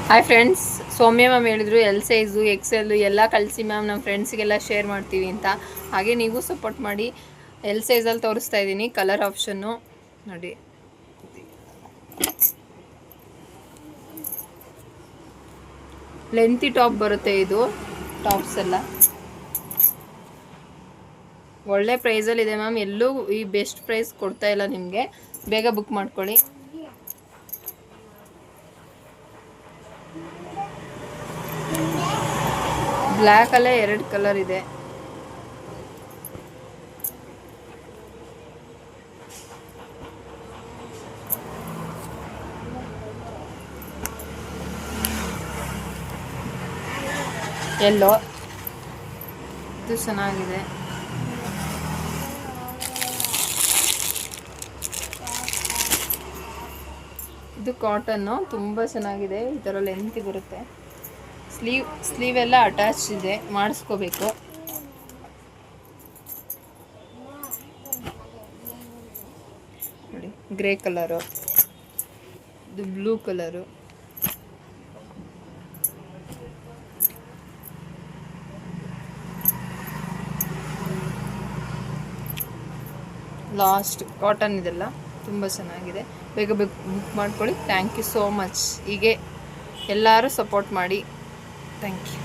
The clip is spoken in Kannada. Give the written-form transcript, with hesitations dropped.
ಹಾಯ್ ಫ್ರೆಂಡ್ಸ್, ಸೌಮ್ಯ ಮ್ಯಾಮ್ ಹೇಳಿದ್ರು ಎಲ್ ಸೈಜು ಎಕ್ಸೆಲ್ ಎಲ್ಲ ಕಳಿಸಿ ಮ್ಯಾಮ್, ನಮ್ಮ ಫ್ರೆಂಡ್ಸ್ಗೆಲ್ಲ ಶೇರ್ ಮಾಡ್ತೀವಿ ಅಂತ. ಹಾಗೆ ನೀವು ಸಪೋರ್ಟ್ ಮಾಡಿ. ಎಲ್ ಸೈಜಲ್ಲಿ ತೋರಿಸ್ತಾ ಇದ್ದೀನಿ. ಕಲರ್ ಆಪ್ಷನ್ನು ನೋಡಿ, ಲೆಂತಿ ಟಾಪ್ ಬರುತ್ತೆ. ಇದು ಟಾಪ್ಸ್ ಎಲ್ಲ ಒಳ್ಳೆ ಪ್ರೈಸಲ್ಲಿದೆ ಮ್ಯಾಮ್. ಎಲ್ಲೂ ಈ ಬೆಸ್ಟ್ ಪ್ರೈಸ್ ಕೊಡ್ತಾ ಇಲ್ಲ ನಿಮಗೆ. ಬೇಗ ಬುಕ್ ಮಾಡ್ಕೊಳ್ಳಿ. ಬ್ಲ್ಯಾಕಲ್ಲೇ 2 ಕಲರ್ ಇದೆ. ಎಲ್ಲೋ ಇದು ಚೆನ್ನಾಗಿದೆ. ಇದು ಕಾಟನ್ನು ತುಂಬ ಚೆನ್ನಾಗಿದೆ. ಈ ಥರ ಲೆಂತಿ ಬರುತ್ತೆ. ಸ್ಲೀವ್ ಎಲ್ಲ ಅಟ್ಯಾಚ್ ಇದೆ, ಮಾಡಿಸ್ಕೋಬೇಕು. ನೋಡಿ, ಗ್ರೇ ಕಲರು, ಇದು ಬ್ಲೂ ಕಲರು, ಲಾಸ್ಟ್ ಕಾಟನ್. ಇದೆಲ್ಲ ತುಂಬ ಚೆನ್ನಾಗಿದೆ. ಬೇಗ ಬುಕ್ ಮಾಡ್ಕೊಳ್ಳಿ. Thank you so much. ಹೀಗೆ ಎಲ್ಲರೂ ಸಪೋರ್ಟ್ ಮಾಡಿ. Thank you.